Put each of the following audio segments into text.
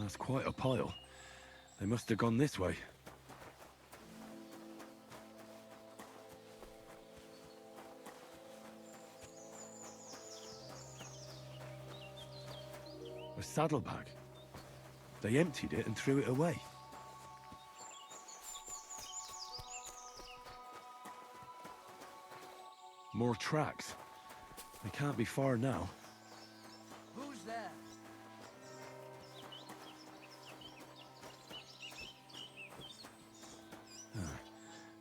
That's quite a pile. They must have gone this way. A saddlebag. They emptied it and threw it away. More tracks. They can't be far now. Who's there?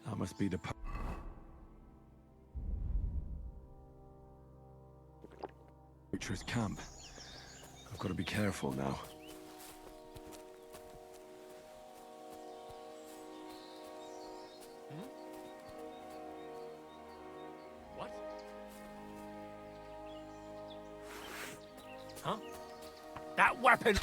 That must be the poacher's camp. I've got to be careful now. What? Huh? That weapon!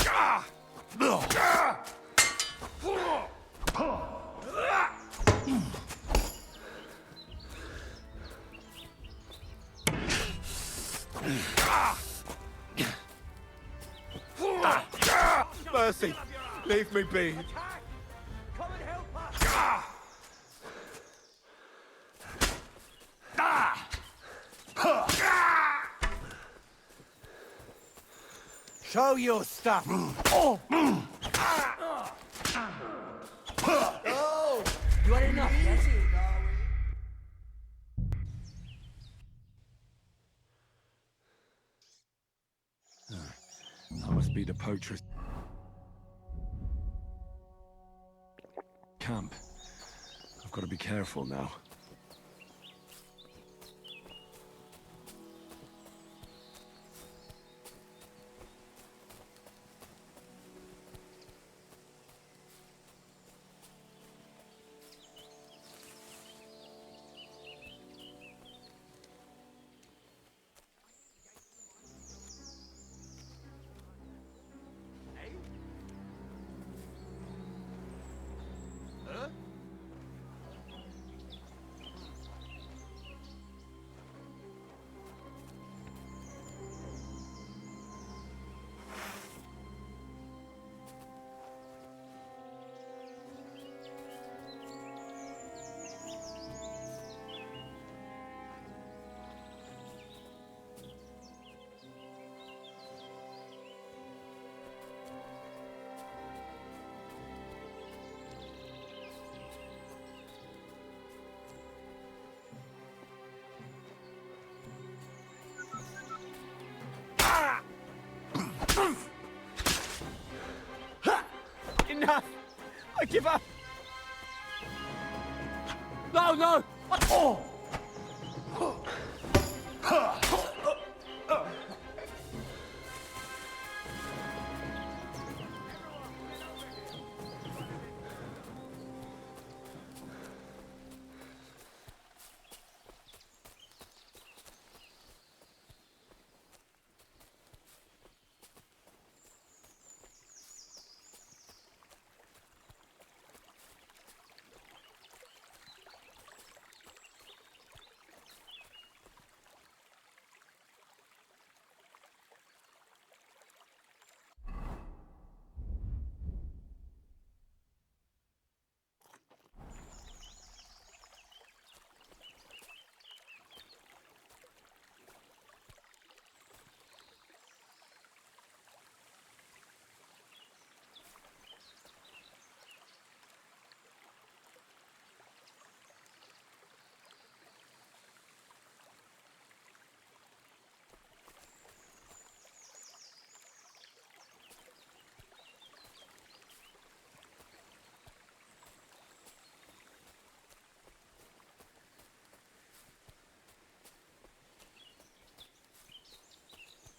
Mercy! Leave me be! Come and help us! Show your stuff! Oh, you had enough, yes? That must be the poacher's camp. I've got to be careful now. Enough! I give up! No, no! Oh!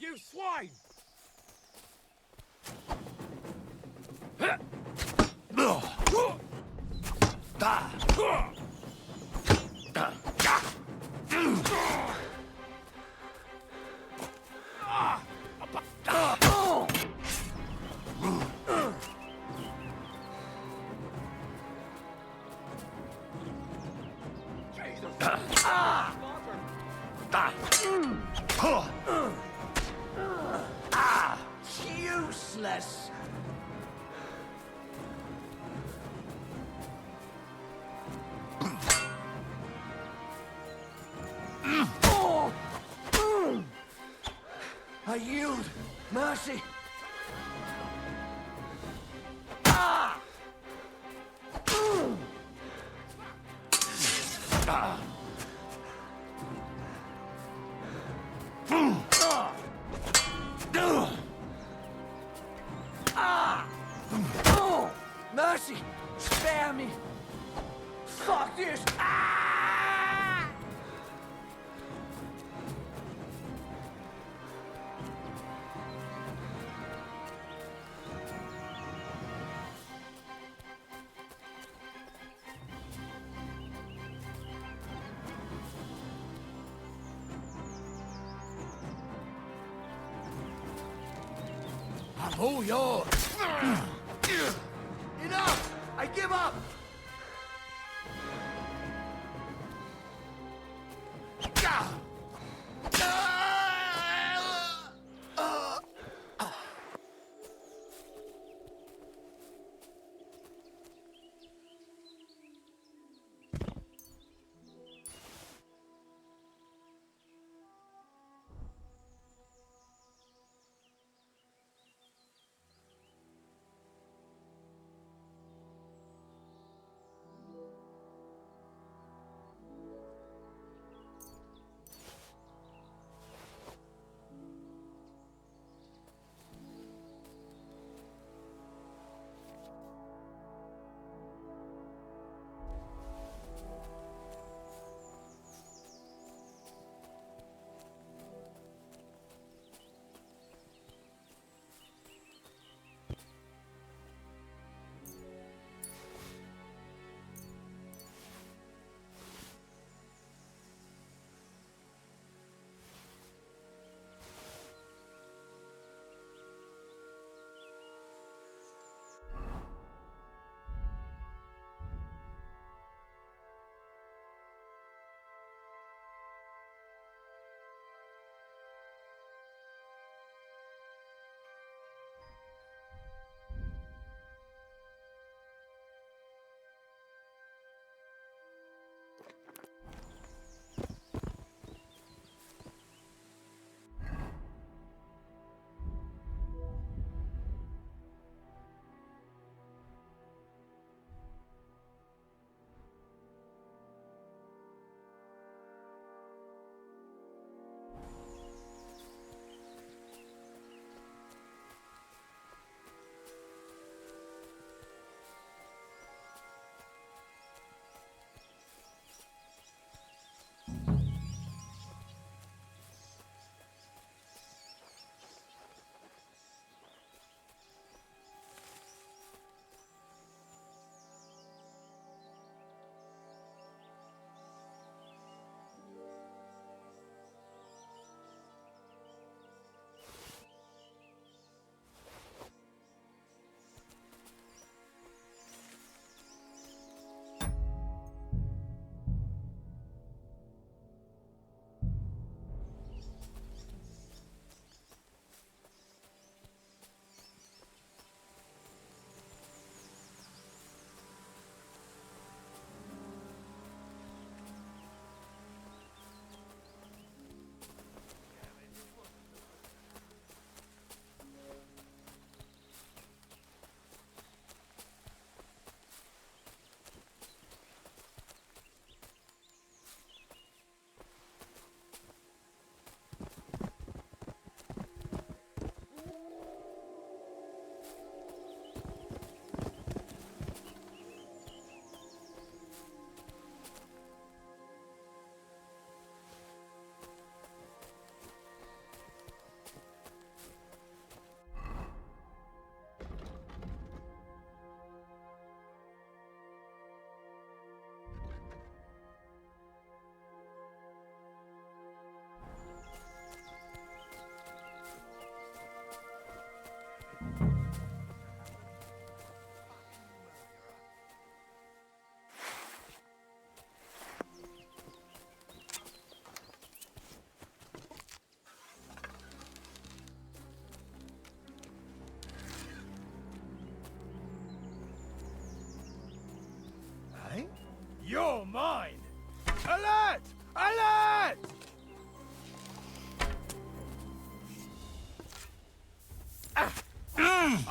You swine! Useless! I yield. Mercy. Mercy! Spare me! Fuck this! Ah! I'm all yours! Enough! I give up!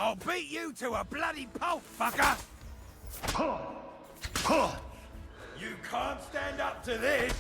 I'll beat you to a bloody pulp, fucker! You can't stand up to this!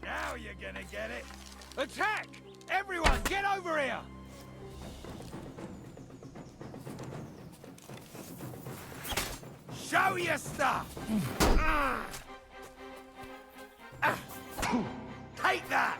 Now you're gonna get it! Attack! Everyone, get over here! Show your stuff! Take that!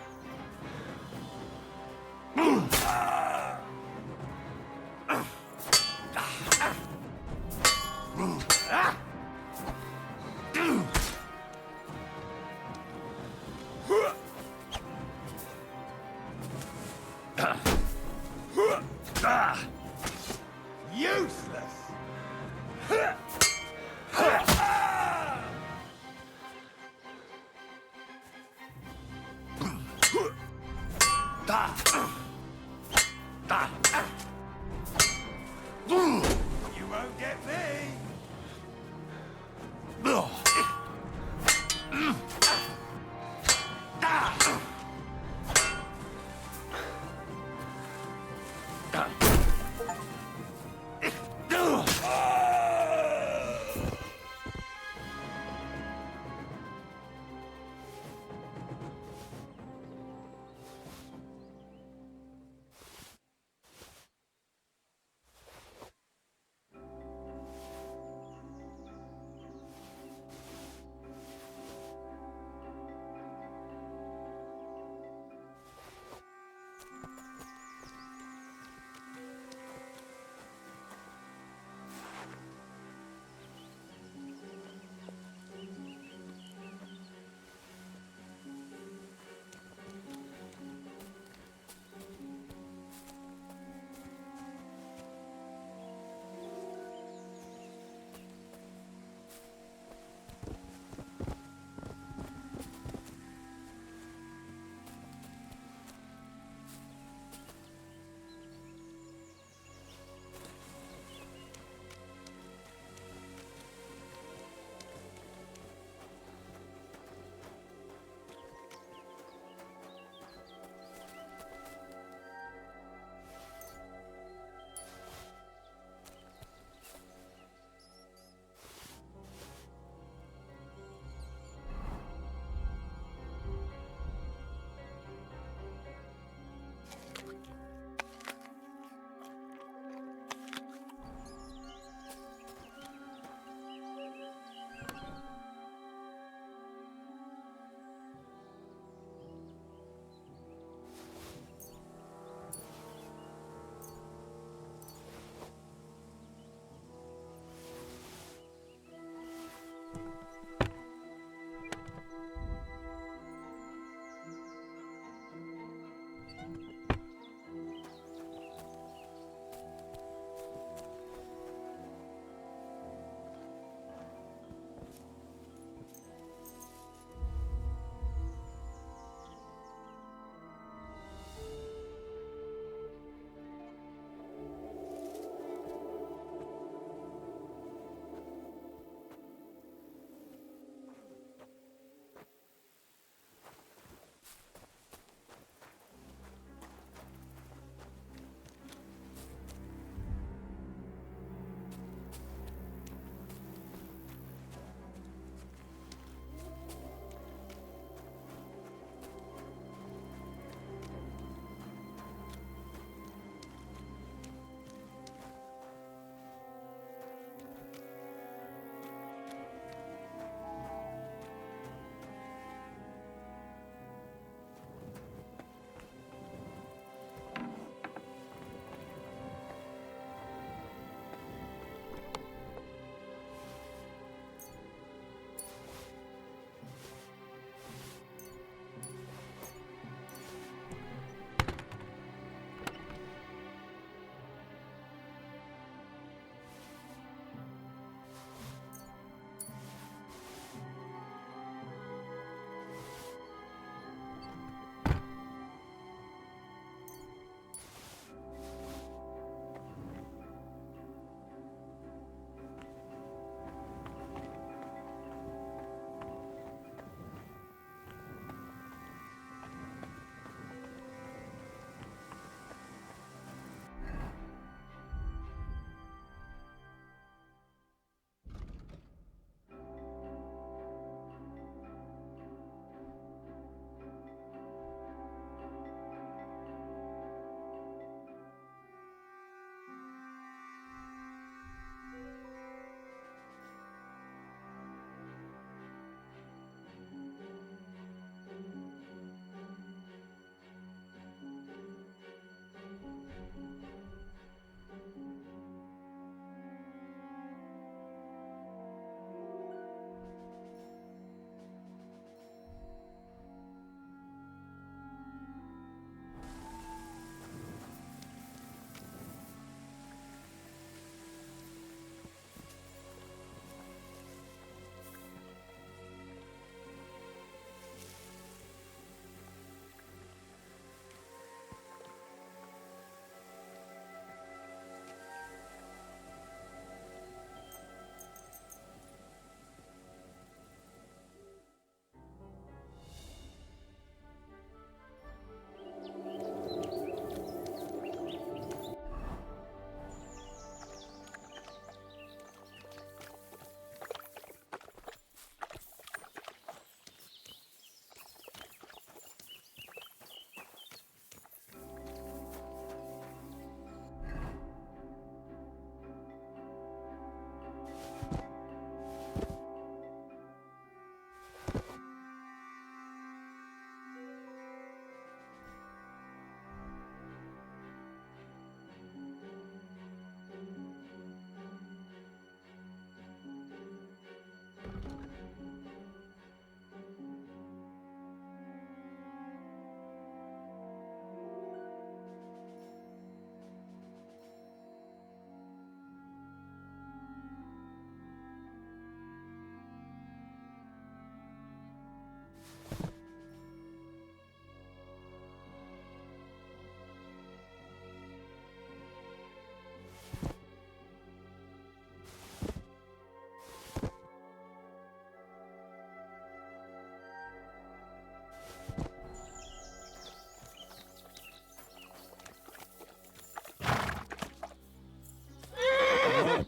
Useless! You won't get me!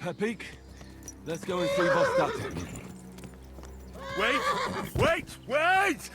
Pepik. Let's go and see what's that. Wait!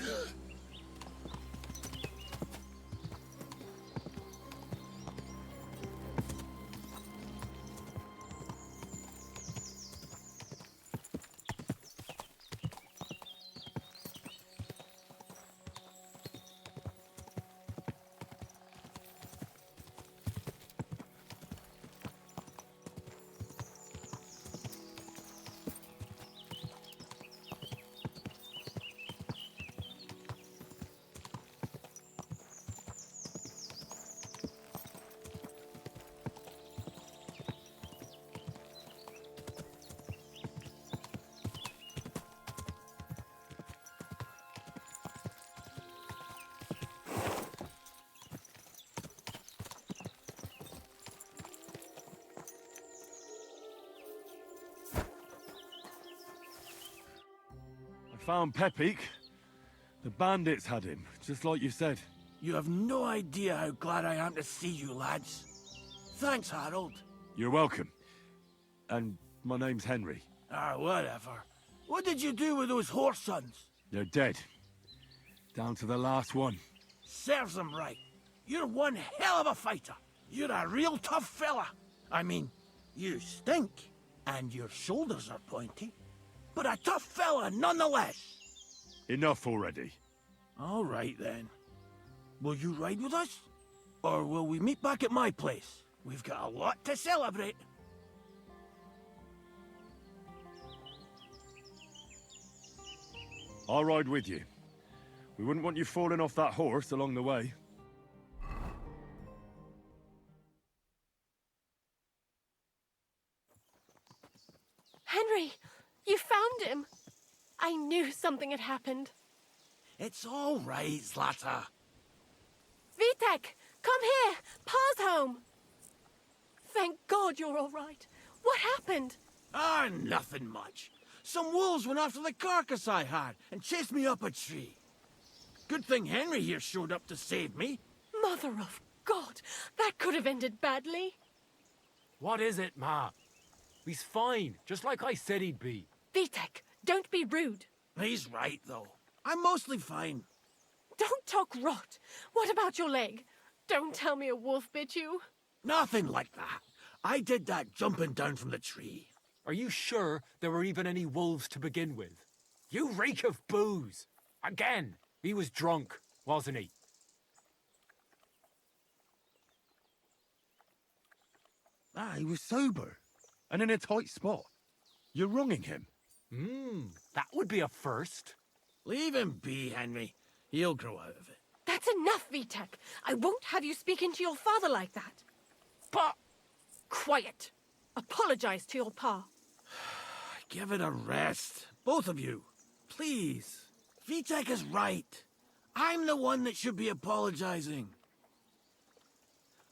I found Pepik. The bandits had him, just like you said. You have no idea how glad I am to see you, lads. Thanks, Harold. You're welcome. And my name's Henry. Whatever. What did you do with those horse sons? They're dead. Down to the last one. Serves them right. You're one hell of a fighter. You're a real tough fella. I mean, you stink, and your shoulders are pointy. But a tough fella nonetheless. Enough already. All right, then. Will you ride with us? Or will we meet back at my place? We've got a lot to celebrate. I'll ride with you. We wouldn't want you falling off that horse along the way. Henry, you found him. I knew something had happened. It's all right, Zlata. Vitek, come here. Pa's home. Thank God you're all right. What happened? Nothing much. Some wolves went after the carcass I had and chased me up a tree. Good thing Henry here showed up to save me. Mother of God, that could have ended badly. What is it, Ma? He's fine, just like I said he'd be. Vitek, don't be rude. He's right, though. I'm mostly fine. Don't talk rot. What about your leg? Don't tell me a wolf bit you. Nothing like that. I did that jumping down from the tree. Are you sure there were even any wolves to begin with? You reek of booze. Again, he was drunk, wasn't he? He was sober. And in a tight spot. You're wronging him. That would be a first. Leave him be, Henry. He'll grow out of it. That's enough, Vitek. I won't have you speaking to your father like that. But Quiet. Apologize to your pa. give it a rest. Both of you. Please. Vitek is right. I'm the one that should be apologizing.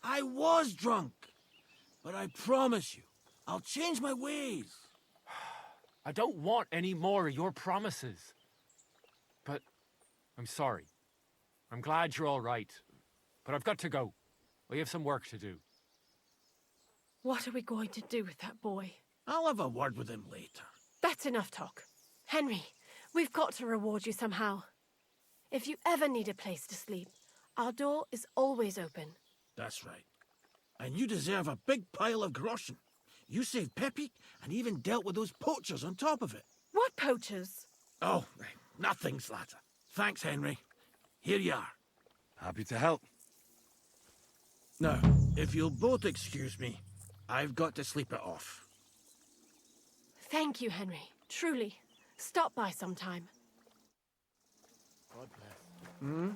I was drunk. But I promise you, I'll change my ways. I don't want any more of your promises. But I'm sorry. I'm glad you're all right. But I've got to go. We have some work to do. What are we going to do with that boy? I'll have a word with him later. That's enough talk. Henry, we've got to reward you somehow. If you ever need a place to sleep, our door is always open. That's right. And you deserve a big pile of groschen. You saved Pepik and even dealt with those poachers on top of it. What poachers? Oh, nothing, Zlata. Thanks, Henry. Here you are. Happy to help. Now, if you'll both excuse me, I've got to sleep it off. Thank you, Henry. Truly. Stop by sometime. God bless.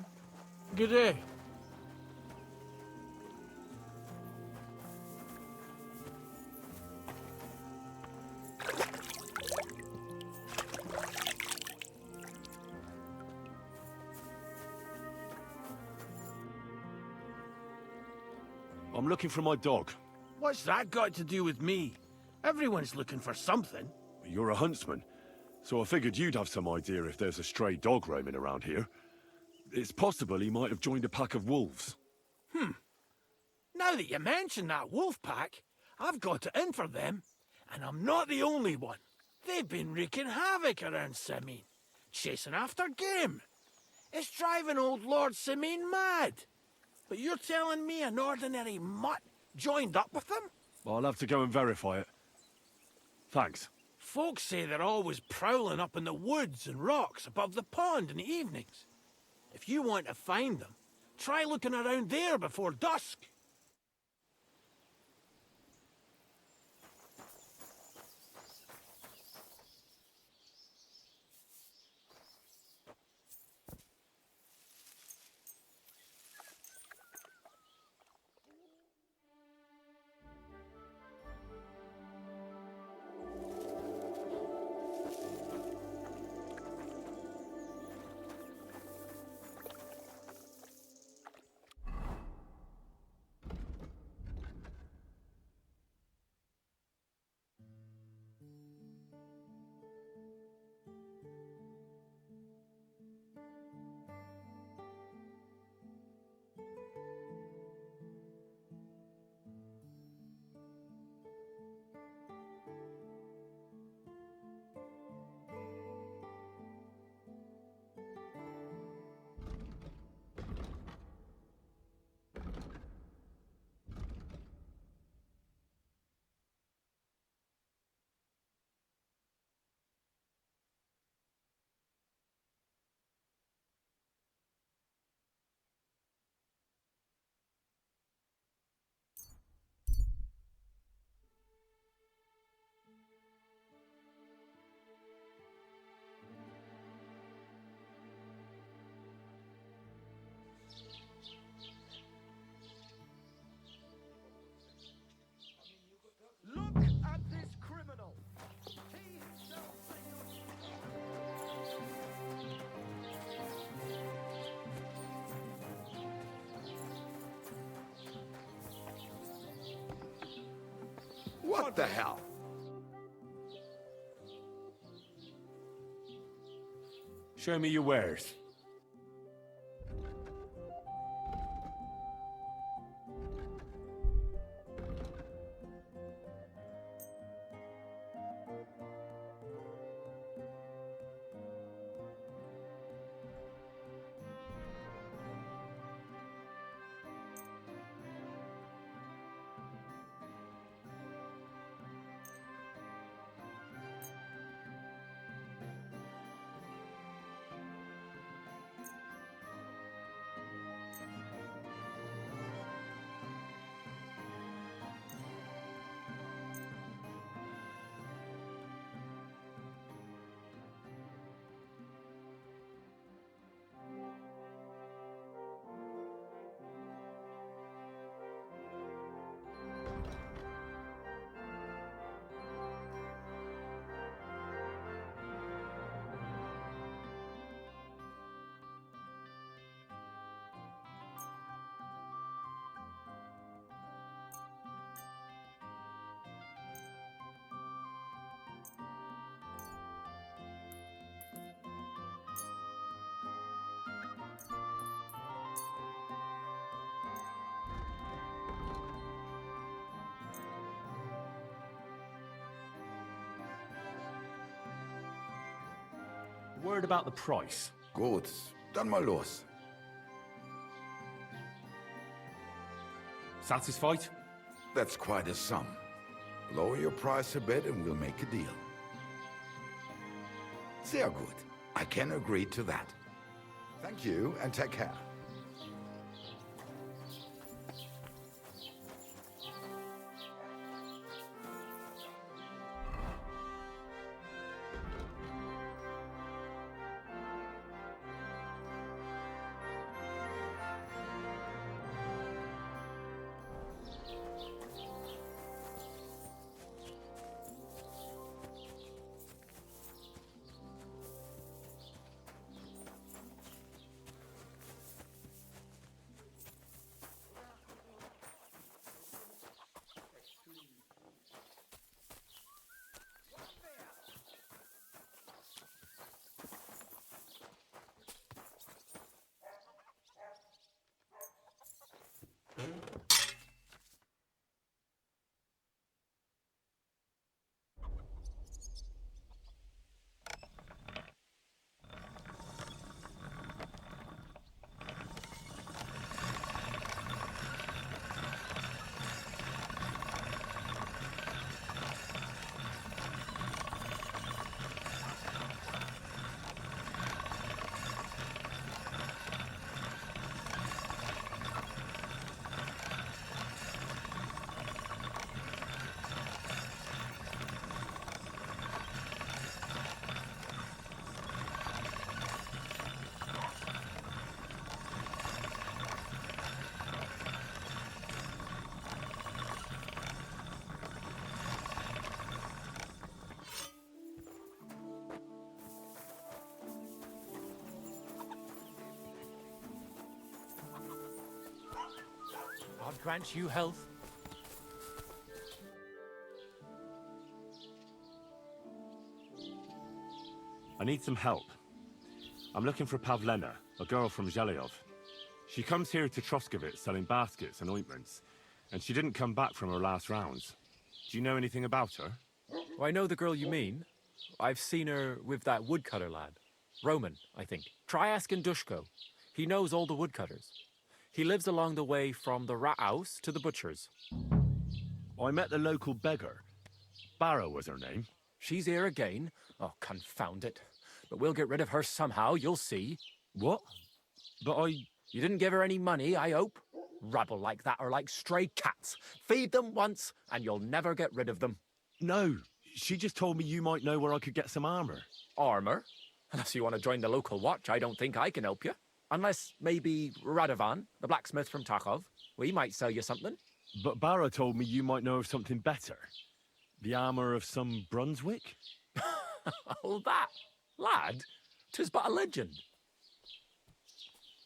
Good day. I'm looking for my dog. What's that got to do with me? Everyone's looking for something. You're a huntsman, so I figured you'd have some idea if there's a stray dog roaming around here. It's possible he might have joined a pack of wolves. Now that you mention that wolf pack, I've got it in for them. And I'm not the only one. They've been wreaking havoc around Simine, chasing after game. It's driving old Lord Simine mad. But you're telling me an ordinary mutt joined up with them? I'll have to go and verify it. Thanks. Folks say they're always prowling up in the woods and rocks above the pond in the evenings. If you want to find them, try looking around there before dusk. Look at this criminal. He himself What the hell? Show me your wares. Word about the price. Gut, dann mal los. Satisfied? That's quite a sum. Lower your price a bit and we'll make a deal. Sehr gut. I can agree to that. Thank you and take care. grant you health. I need some help. I'm looking for Pavlena, a girl from Zhelyov. She comes here to Troskovitz selling baskets and ointments, and she didn't come back from her last rounds. Do you know anything about her? Oh, I know the girl you mean. I've seen her with that woodcutter lad. Roman, I think. Try asking Dushko. He knows all the woodcutters. He lives along the way from the rat house to the butcher's. I met the local beggar. Barrow was her name. She's here again. Oh, confound it. But we'll get rid of her somehow, you'll see. What? But You didn't give her any money, I hope? Rabble like that are like stray cats. Feed them once, and you'll never get rid of them. No, she just told me you might know where I could get some armor. Armor? Unless you want to join the local watch, I don't think I can help you. Unless maybe Radovan, the blacksmith from Takhov. We might sell you something. But Barrow told me you might know of something better. The armor of some Brunswick? Oh, that. Lad, 'tis but a legend.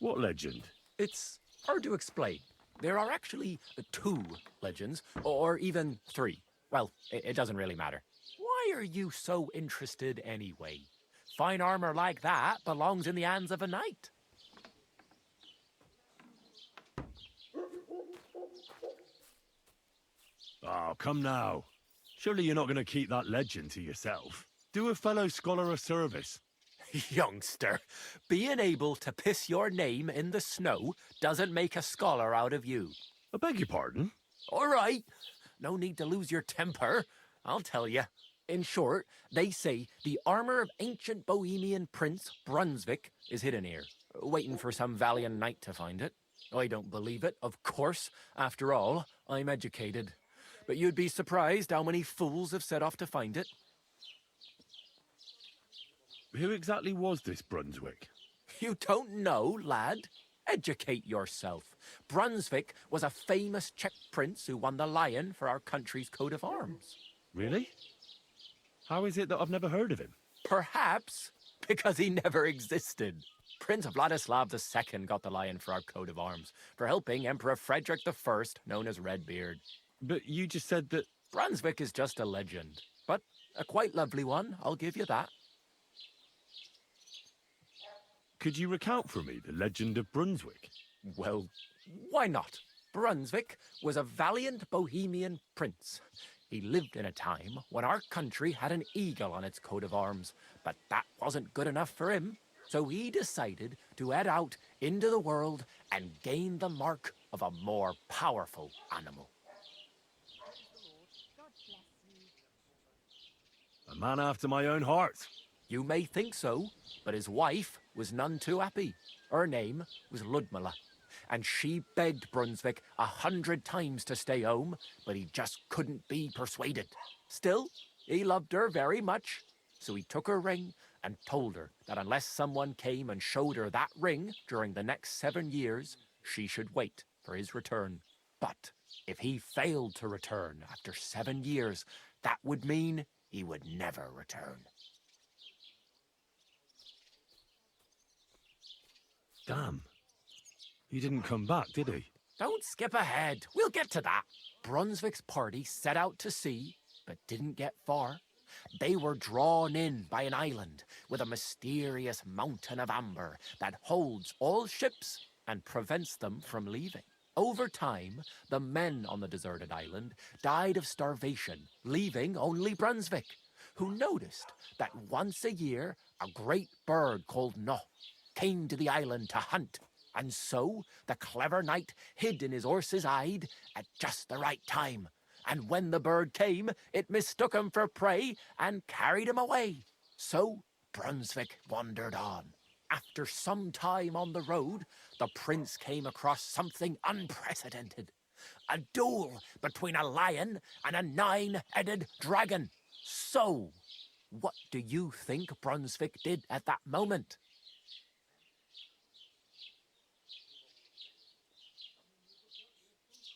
What legend? It's hard to explain. There are actually 2 legends, or even 3. Well, it doesn't really matter. Why are you so interested anyway? Fine armor like that belongs in the hands of a knight. Oh, come now. Surely you're not going to keep that legend to yourself. Do a fellow scholar a service. Youngster, being able to piss your name in the snow doesn't make a scholar out of you. I beg your pardon? All right. No need to lose your temper. I'll tell you. In short, they say the armor of ancient Bohemian Prince Brunswick is hidden here, waiting for some valiant knight to find it. I don't believe it, of course. After all, I'm educated. But you'd be surprised how many fools have set off to find it. Who exactly was this Brunswick? You don't know, lad? Educate yourself. Brunswick was a famous Czech prince who won the lion for our country's coat of arms. Really? How is it that I've never heard of him? Perhaps because he never existed. Prince Vladislav II got the lion for our coat of arms for helping Emperor Frederick I, known as Redbeard. But you just said that... Brunswick is just a legend, but a quite lovely one, I'll give you that. Could you recount for me the legend of Brunswick? Well, why not? Brunswick was a valiant Bohemian prince. He lived in a time when our country had an eagle on its coat of arms, but that wasn't good enough for him. So he decided to head out into the world and gain the mark of a more powerful animal. A man after my own heart. You may think so, but his wife was none too happy. Her name was Ludmilla, and she begged Brunswick 100 times to stay home, but he just couldn't be persuaded. Still, he loved her very much, so he took her ring and told her that unless someone came and showed her that ring during the next 7 years, she should wait for his return. But if he failed to return after 7 years, that would mean he would never return. Damn. He didn't come back, did he? Don't skip ahead. We'll get to that. Brunswick's party set out to sea, but didn't get far. They were drawn in by an island with a mysterious mountain of amber that holds all ships and prevents them from leaving. Over time, the men on the deserted island died of starvation, leaving only Brunswick, who noticed that once a year a great bird called No came to the island to hunt. And so the clever knight hid in his horse's hide at just the right time. And when the bird came, it mistook him for prey and carried him away. So Brunswick wandered on. After some time on the road, the prince came across something unprecedented. A duel between a lion and a 9-headed dragon. So, what do you think Brunswick did at that moment?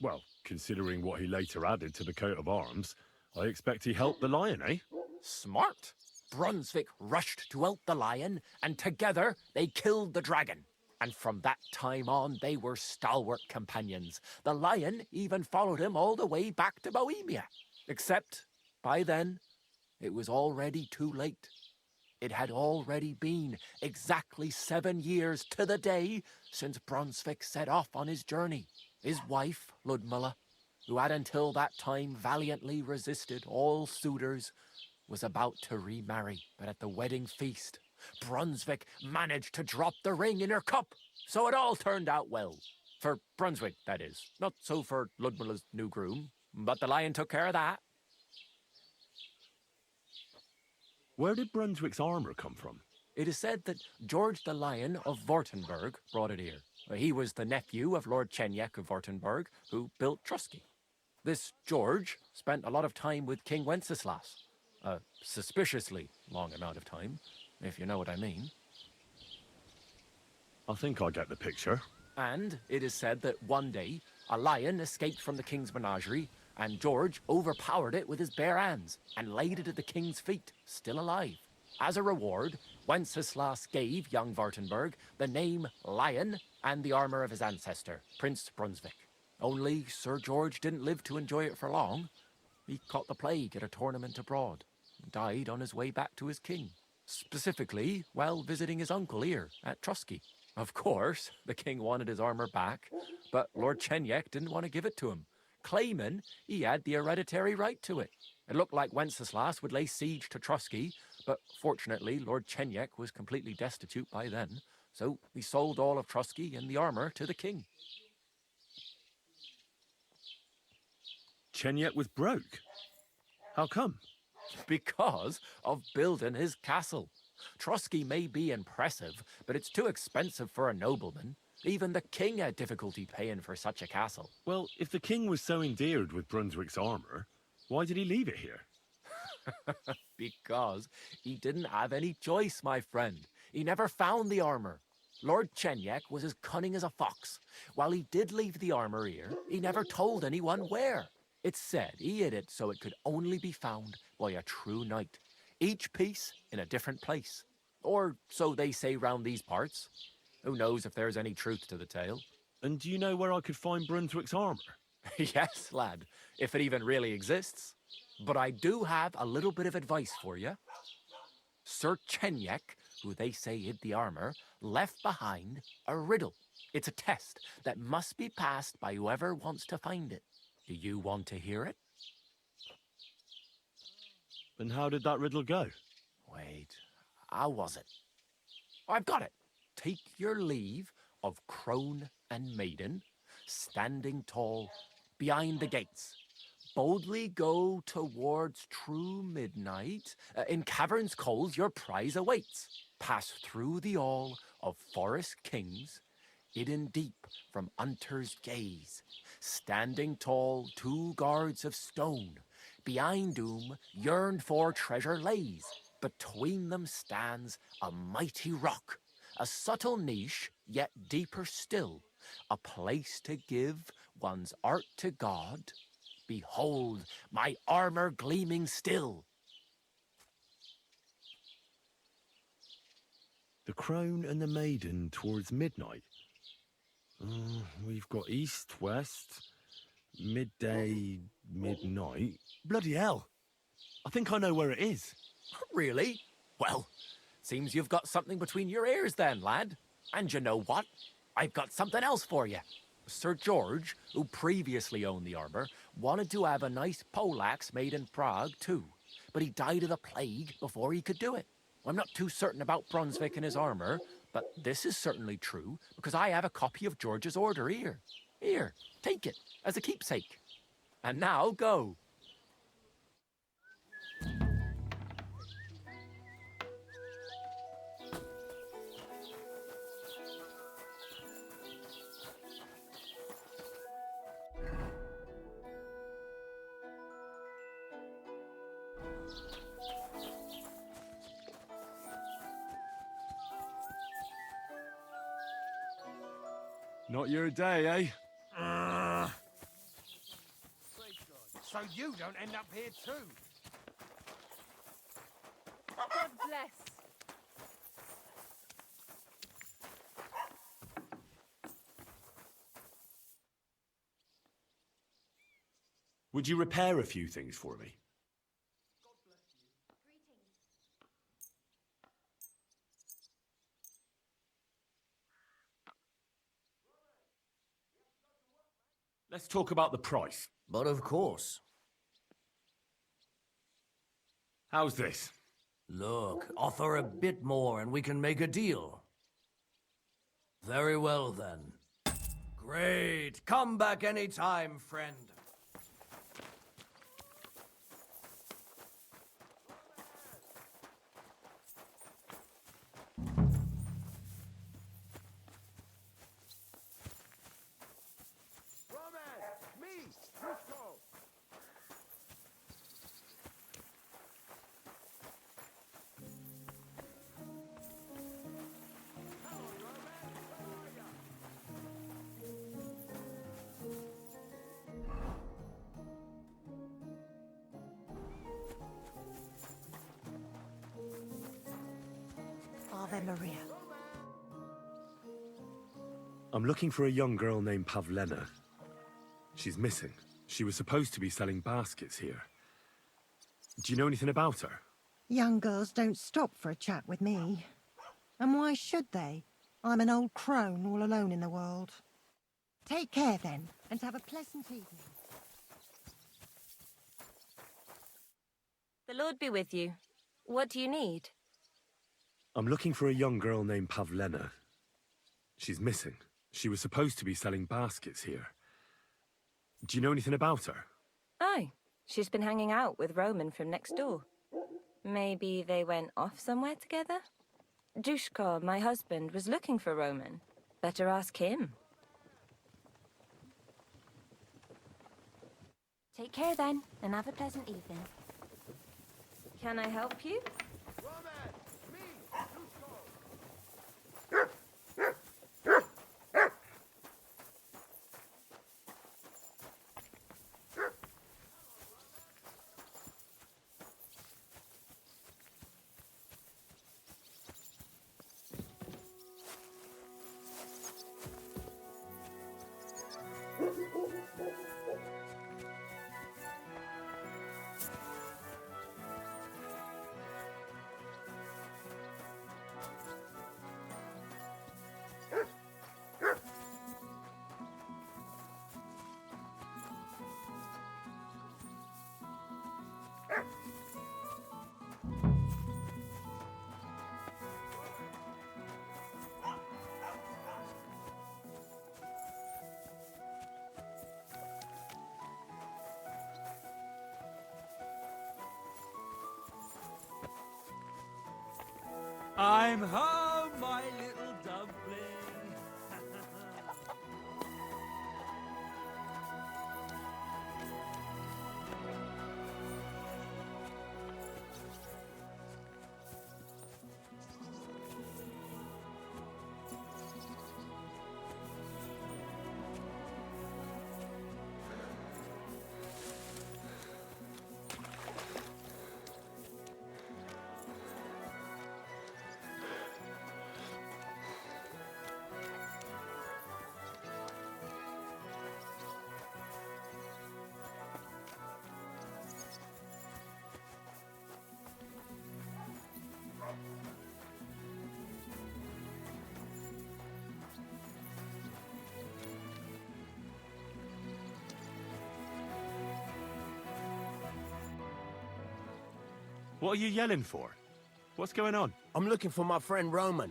Well, considering what he later added to the coat of arms, I expect he helped the lion, eh? Smart. Brunswick rushed to help the lion, and together they killed the dragon. And from that time on, they were stalwart companions. The lion even followed him all the way back to Bohemia. Except, by then, it was already too late. It had already been exactly 7 years to the day since Brunswick set off on his journey. His wife, Ludmilla, who had until that time valiantly resisted all suitors, was about to remarry. But at the wedding feast, Brunswick managed to drop the ring in her cup. So it all turned out well. For Brunswick, that is. Not so for Ludmilla's new groom, but the lion took care of that. Where did Brunswick's armor come from? It is said that George the Lion of Württemberg brought it here. He was the nephew of Lord Chenyek of Württemberg, who built Trusky. This George spent a lot of time with King Wenceslas. A suspiciously long amount of time, if you know what I mean. I think I get the picture. And it is said that one day, a lion escaped from the king's menagerie, and George overpowered it with his bare hands and laid it at the king's feet, still alive. As a reward, Wenceslas gave young Württemberg the name Lion and the armor of his ancestor, Prince Brunswick. Only Sir George didn't live to enjoy it for long. He caught the plague at a tournament abroad and died on his way back to his king. Specifically, while visiting his uncle here at Trusky. Of course, the king wanted his armor back, but Lord Chenyek didn't want to give it to him, claiming he had the hereditary right to it. It looked like Wenceslas would lay siege to Trusky, but fortunately Lord Chenyek was completely destitute by then, so he sold all of Trusky and the armor to the king. Chenyek was broke. How come? Because of building his castle. Trusky may be impressive, but it's too expensive for a nobleman. Even the king had difficulty paying for such a castle. Well, if the king was so endeared with Brunswick's armor, why did he leave it here? Because he didn't have any choice, my friend. He never found the armor. Lord Chenyek was as cunning as a fox. While he did leave the armor here, he never told anyone where. It's said he hid it so it could only be found by a true knight, each piece in a different place. Or so they say round these parts. Who knows if there's any truth to the tale? And do you know where I could find Brunswick's armor? Yes, lad, if it even really exists. But I do have a little bit of advice for you. Sir Chenyek, who they say hid the armor, left behind a riddle. It's a test that must be passed by whoever wants to find it. Do you want to hear it? And how did that riddle go? Wait, how was it? I've got it. Take your leave of crone and maiden, standing tall behind the gates. Boldly go towards true midnight. In caverns cold your prize awaits. Pass through the all of forest kings, hidden deep from hunter's gaze. Standing tall, 2 guards of stone, behind whom yearned for treasure lays. Between them stands a mighty rock, a subtle niche, yet deeper still, a place to give one's art to God. Behold, my armor gleaming still. The crone and the maiden towards midnight. We've got east, west, midday, midnight. Bloody hell. I think I know where it is. Really? Well, seems you've got something between your ears then, lad. And you know what? I've got something else for you. Sir George, who previously owned the armor, wanted to have a nice poleaxe made in Prague too, but he died of the plague before he could do it. I'm not too certain about Brunswick and his armor, but this is certainly true because I have a copy of George's order here. Here, take it as a keepsake. And now go. Not your day, eh? So you don't end up here too. God bless. Would you repair a few things for me? Let's talk about the price. But of course. How's this? Look, offer a bit more and we can make a deal. Very well then. Great. Come back anytime, friend. Ave Maria. I'm looking for a young girl named Pavlena. She's missing. She was supposed to be selling baskets here. Do you know anything about her? Young girls don't stop for a chat with me. And why should they? I'm an old crone all alone in the world. Take care then, and have a pleasant evening. The Lord be with you. What do you need? I'm looking for a young girl named Pavlena. She's missing. She was supposed to be selling baskets here. Do you know anything about her? Oh, she's been hanging out with Roman from next door. Maybe they went off somewhere together? Dushko, my husband, was looking for Roman. Better ask him. Take care then, and have a pleasant evening. Can I help you? I'm home, my little dumpling. What are you yelling for? What's going on? I'm looking for my friend Roman.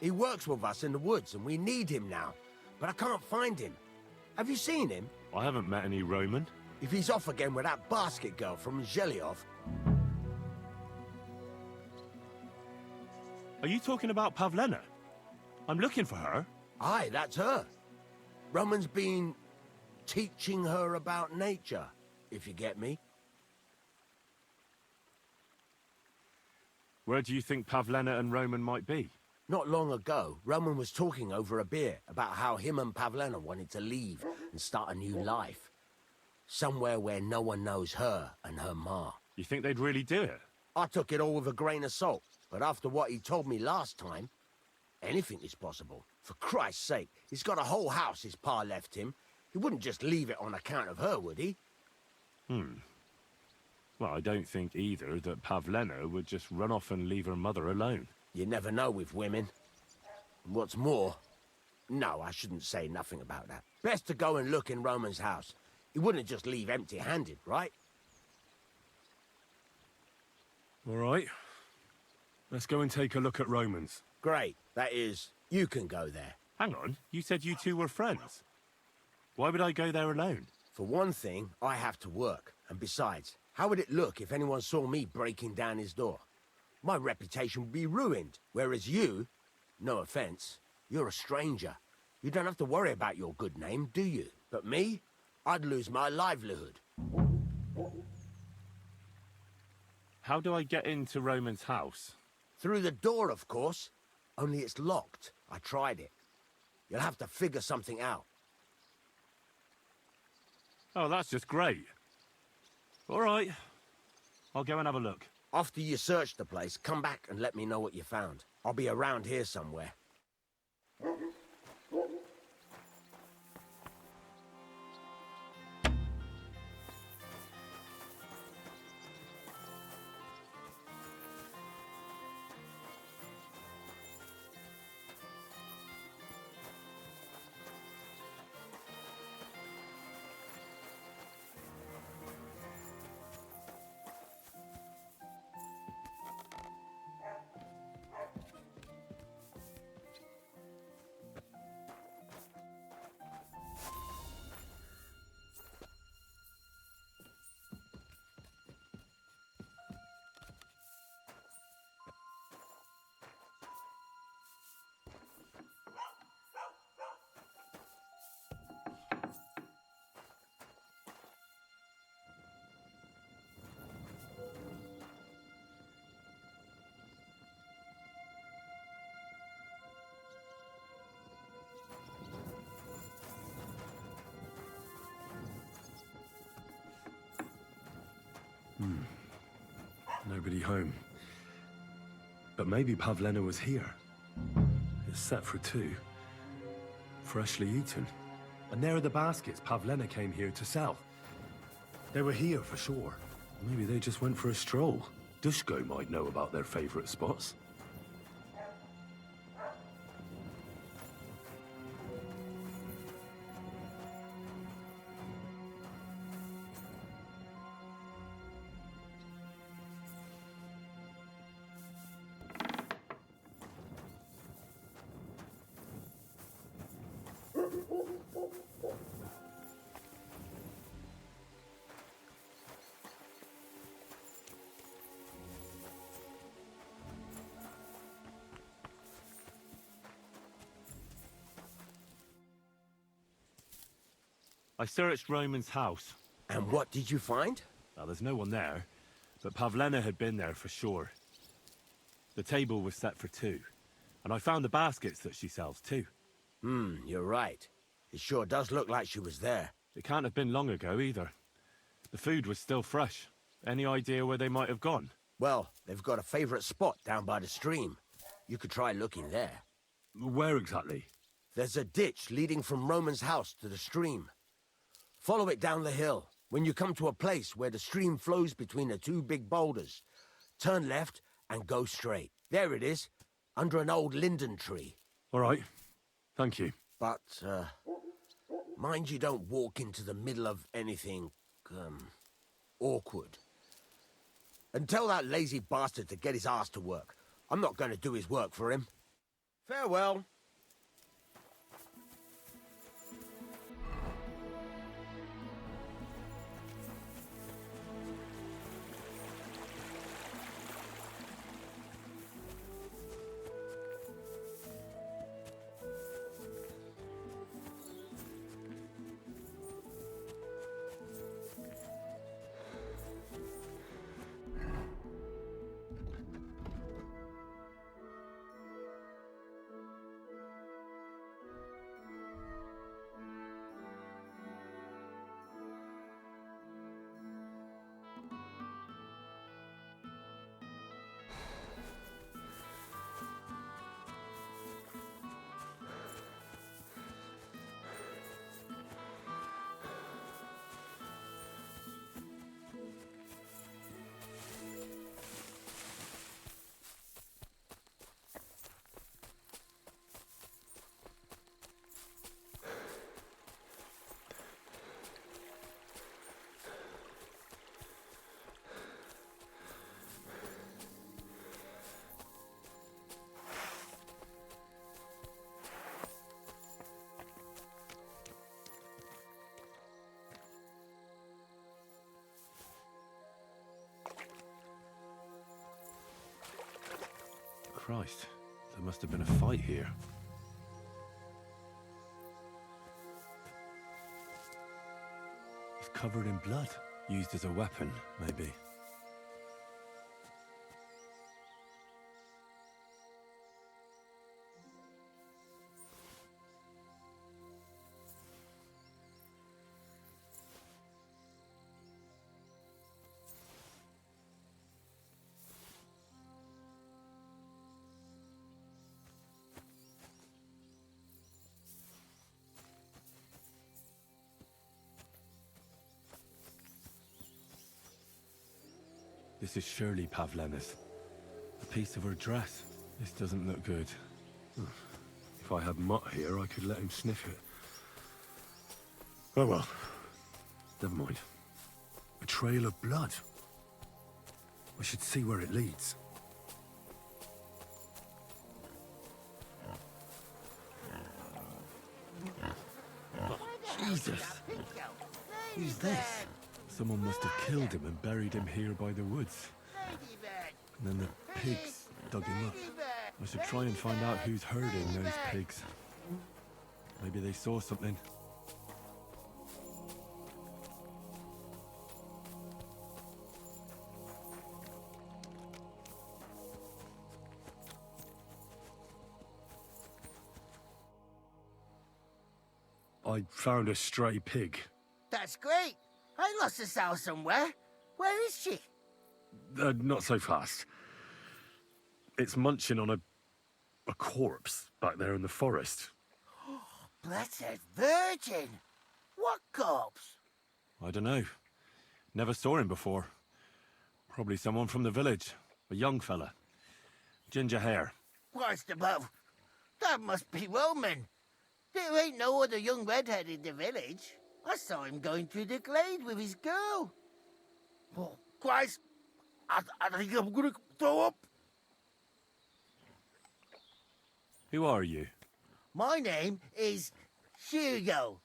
He works with us in the woods and we need him now. But I can't find him. Have you seen him? I haven't met any Roman. If he's off again with that basket girl from Zhelyov. Are you talking about Pavlena? I'm looking for her. Aye, that's her. Roman's been teaching her about nature, if you get me. Where do you think Pavlena and Roman might be? Not long ago, Roman was talking over a beer about how him and Pavlena wanted to leave and start a new life. Somewhere where no one knows her and her ma. You think they'd really do it? I took it all with a grain of salt, but after what he told me last time, anything is possible. For Christ's sake, he's got a whole house his pa left him. He wouldn't just leave it on account of her, would he? Well, I don't think either that Pavlena would just run off and leave her mother alone. You never know with women. What's more... No, I shouldn't say nothing about that. Best to go and look in Roman's house. He wouldn't just leave empty-handed, right? All right. Let's go and take a look at Roman's. Great. That is, you can go there. Hang on, you said you two were friends. Why would I go there alone? For one thing, I have to work. And besides, how would it look if anyone saw me breaking down his door? My reputation would be ruined. Whereas you, no offense, you're a stranger. You don't have to worry about your good name, do you? But me, I'd lose my livelihood. How do I get into Roman's house? Through the door, of course. Only it's locked. I tried it. You'll have to figure something out. Oh, that's just great. All right. I'll go and have a look. After you search the place, come back and let me know what you found. I'll be around here somewhere. Nobody home. But maybe Pavlena was here. It's set for two. Freshly eaten. And there are the baskets Pavlena came here to sell. They were here for sure. Maybe they just went for a stroll. Dushko might know about their favorite spots. I searched Roman's house. And what did you find? Well, there's no one there, but Pavlena had been there for sure. The table was set for two, and I found the baskets that she sells too. You're right. It sure does look like she was there. It can't have been long ago either. The food was still fresh. Any idea where they might have gone? Well, they've got a favorite spot down by the stream. You could try looking there. Where exactly? There's a ditch leading from Roman's house to the stream. Follow it down the hill. When you come to a place where the stream flows between the two big boulders, turn left and go straight. There it is, under an old linden tree. All right. Thank you. But, mind you don't walk into the middle of anything, awkward. And tell that lazy bastard to get his ass to work. I'm not going to do his work for him. Farewell. Christ, there must have been a fight here. It's covered in blood. Used as a weapon, maybe. This is surely Pavlena's. A piece of her dress. This doesn't look good. If I had Mutt here, I could let him sniff it. Oh well. Never mind. A trail of blood. I should see where it leads. Jesus! Who's this? Someone must have killed him and buried him here by the woods. And then the pigs dug him up. I should try and find out who's herding those pigs. Maybe they saw something. I found a stray pig. That's great. I lost a sow somewhere. Where is she? Not so fast. It's munching on a corpse back there in the forest. Blessed Virgin! What corpse? I don't know. Never saw him before. Probably someone from the village. A young fella. Ginger hair. Christ above. That must be Roman. There ain't no other young redhead in the village. I saw him going through the glade with his girl. Oh, Christ. I think I'm gonna throw up. Who are you? My name is Hugo.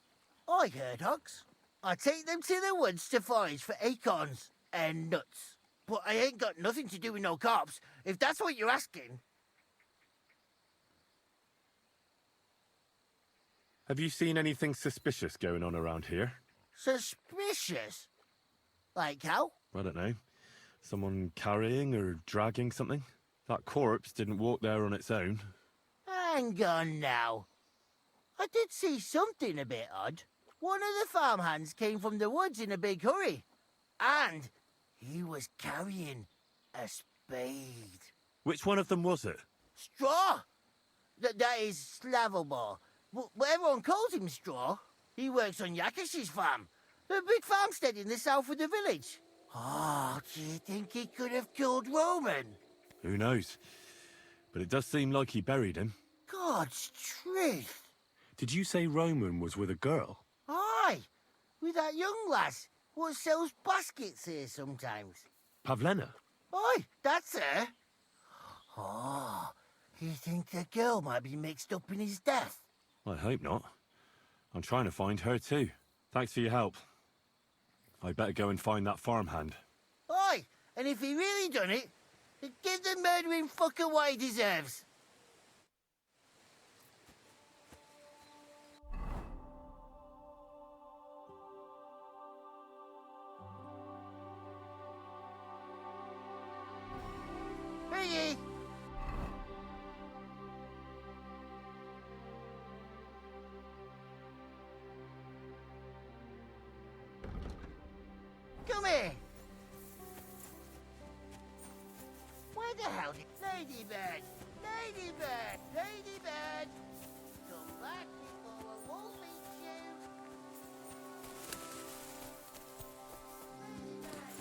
I herd hogs. I take them to the woods to forage for acorns and nuts. But I ain't got nothing to do with no cops, if that's what you're asking. Have you seen anything suspicious going on around here? Suspicious? Like how? I don't know. Someone carrying or dragging something? That corpse didn't walk there on its own. Hang on now. I did see something a bit odd. One of the farmhands came from the woods in a big hurry. And he was carrying a spade. Which one of them was it? Straw! That is Slavobor. But everyone calls him Straw. He works on Yakish's farm. A big farmstead in the south of the village. Oh, do you think he could have killed Roman? Who knows? But it does seem like he buried him. God's truth. Did you say Roman was with a girl? Aye, with that young lass what sells baskets here sometimes. Pavlena? Aye, that's her. Oh, you think the girl might be mixed up in his death? I hope not. I'm trying to find her too. Thanks for your help. I better go and find that farmhand. Aye, and if he really done it, give the murdering fucker what he deserves. Hey! Come here! Where the hell did Ladybird? Ladybird! Ladybird! Come back before a wolf eats you! Ladybird!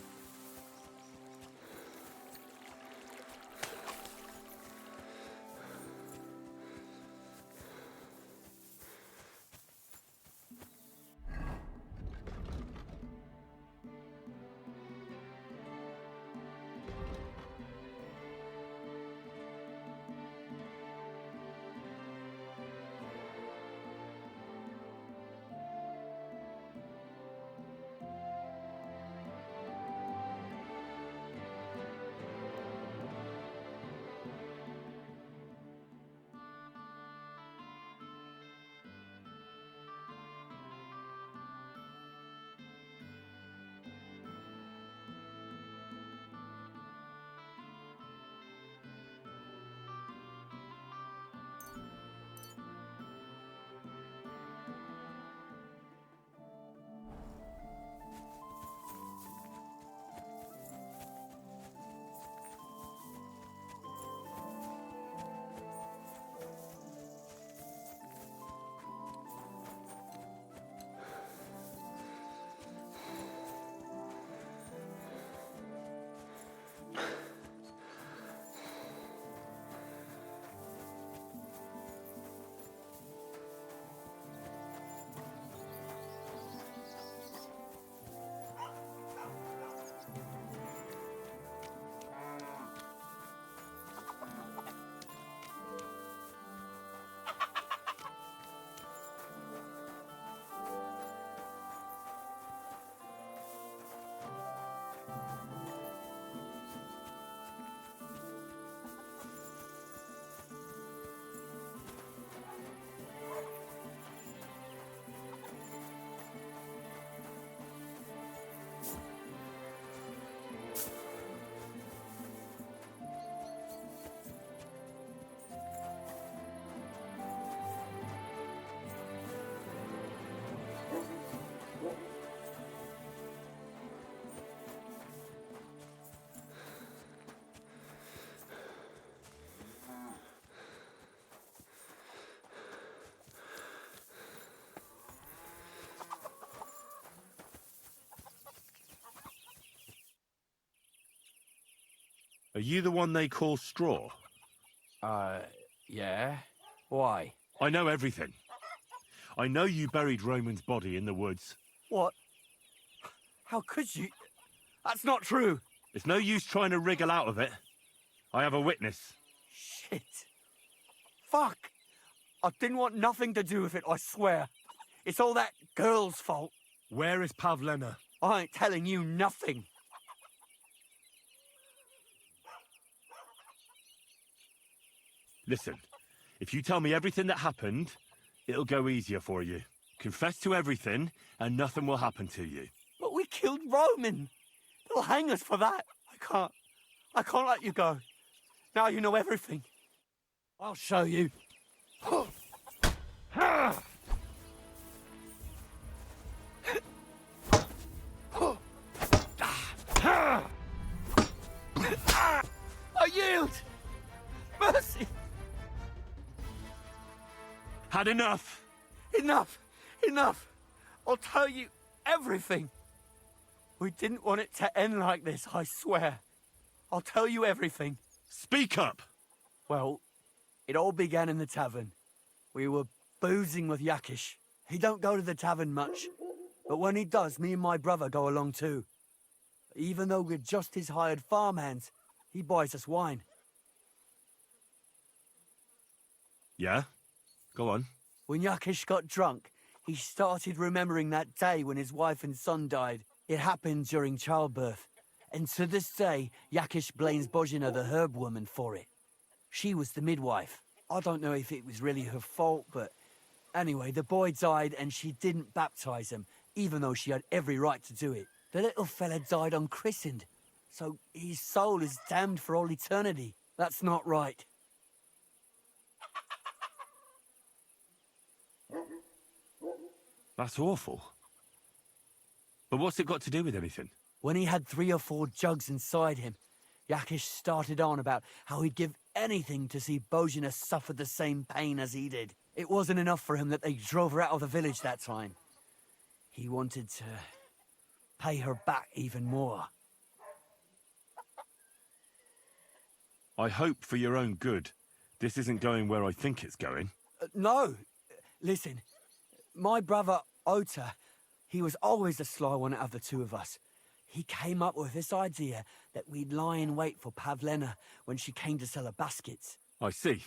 you the one they call Straw? Yeah? Why? I know everything. I know you buried Roman's body in the woods. What? How could you? That's not true. It's no use trying to wriggle out of it. I have a witness. Shit. Fuck. I didn't want nothing to do with it, I swear. It's all that girl's fault. Where is Pavlena? I ain't telling you nothing. Listen, if you tell me everything that happened, it'll go easier for you. Confess to everything, and nothing will happen to you. But we killed Roman. They'll hang us for that. I can't let you go. Now you know everything. I'll show you. I yield! Mercy! Had enough! Enough! Enough! I'll tell you everything. We didn't want it to end like this, I swear. I'll tell you everything. Speak up! Well, it all began in the tavern. We were boozing with Yakish. He don't go to the tavern much, but when he does, me and my brother go along too. Even though we're just his hired farmhands, he buys us wine. Yeah? Go on. When Yakish got drunk, he started remembering that day when his wife and son died. It happened during childbirth. And to this day, Yakish blames Bozhina, the herb woman, for it. She was the midwife. I don't know if it was really her fault, but anyway, the boy died and she didn't baptize him, even though she had every right to do it. The little fella died unchristened, so his soul is damned for all eternity. That's not right. That's awful. But what's it got to do with anything? When he had 3 or 4 jugs inside him, Yakish started on about how he'd give anything to see Bozhina suffer the same pain as he did. It wasn't enough for him that they drove her out of the village that time. He wanted to pay her back even more. I hope for your own good, this isn't going where I think it's going. No! Listen, my brother Ota, he was always the sly one out of the two of us. He came up with this idea that we'd lie in wait for Pavlena when she came to sell her baskets. I see.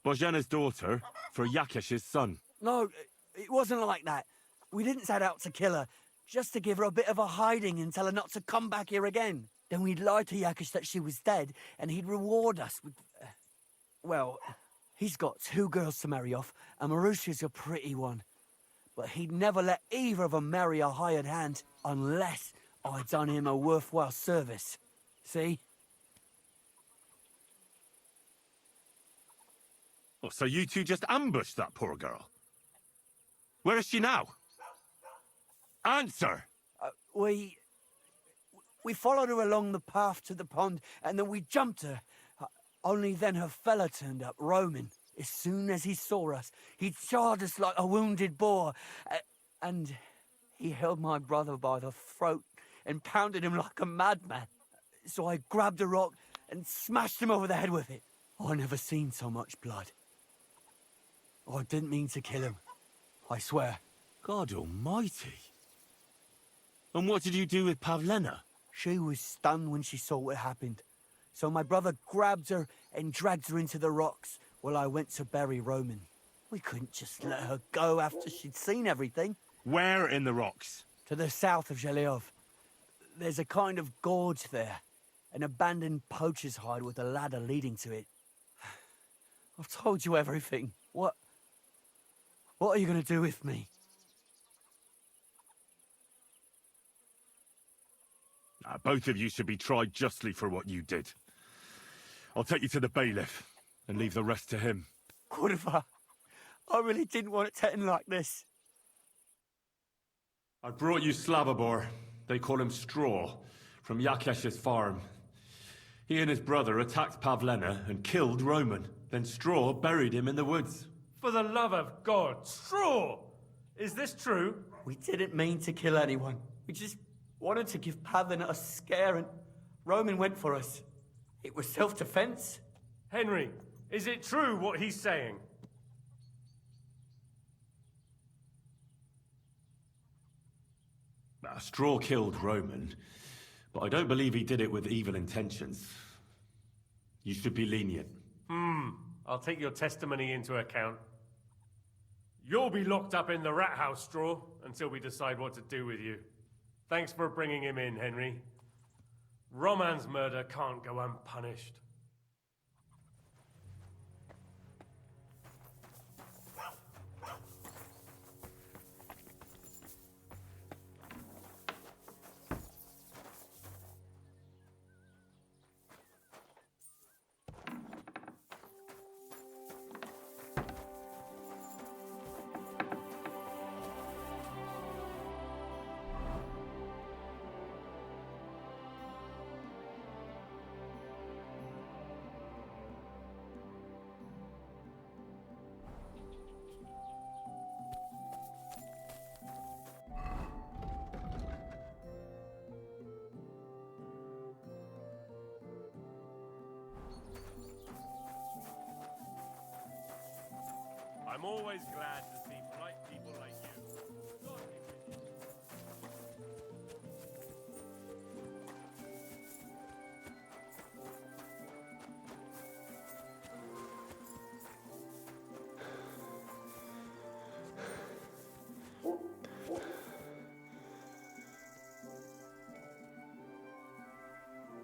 Bozhena's daughter for Yakish's son. No, it wasn't like that. We didn't set out to kill her, just to give her a bit of a hiding and tell her not to come back here again. Then we'd lie to Yakish that she was dead, and he'd reward us with... well, he's got 2 girls to marry off, and Marusha's a pretty one. But he'd never let either of them marry a hired hand unless I'd done him a worthwhile service. See? Oh, so you two just ambushed that poor girl? Where is she now? Answer! We followed her along the path to the pond, and then we jumped her. Only then her fella turned up, Roman. As soon as he saw us, he charged us like a wounded boar. And he held my brother by the throat and pounded him like a madman. So I grabbed a rock and smashed him over the head with it. I never seen so much blood. I didn't mean to kill him, I swear. God almighty. And what did you do with Pavlena? She was stunned when she saw what happened. So my brother grabbed her and dragged her into the rocks while I went to bury Roman. We couldn't just let her go after she'd seen everything. Where in the rocks? To the south of Zhelyov. There's a kind of gorge there. An abandoned poacher's hide with a ladder leading to it. I've told you everything. What are you going to do with me? Both of you should be tried justly for what you did. I'll take you to the bailiff and leave the rest to him. Kurva, I really didn't want it to end like this. I brought you Slavobor. They call him Straw, from Yakesh's farm. He and his brother attacked Pavlena and killed Roman. Then Straw buried him in the woods. For the love of God, Straw! Is this true? We didn't mean to kill anyone. We just wanted to give Pavlena a scare, and Roman went for us. It was self-defense. Henry, is it true what he's saying? Straw killed Roman, but I don't believe he did it with evil intentions. You should be lenient. I'll take your testimony into account. You'll be locked up in the rat house, Straw, until we decide what to do with you. Thanks for bringing him in, Henry. Roman's murder can't go unpunished. I'm always glad to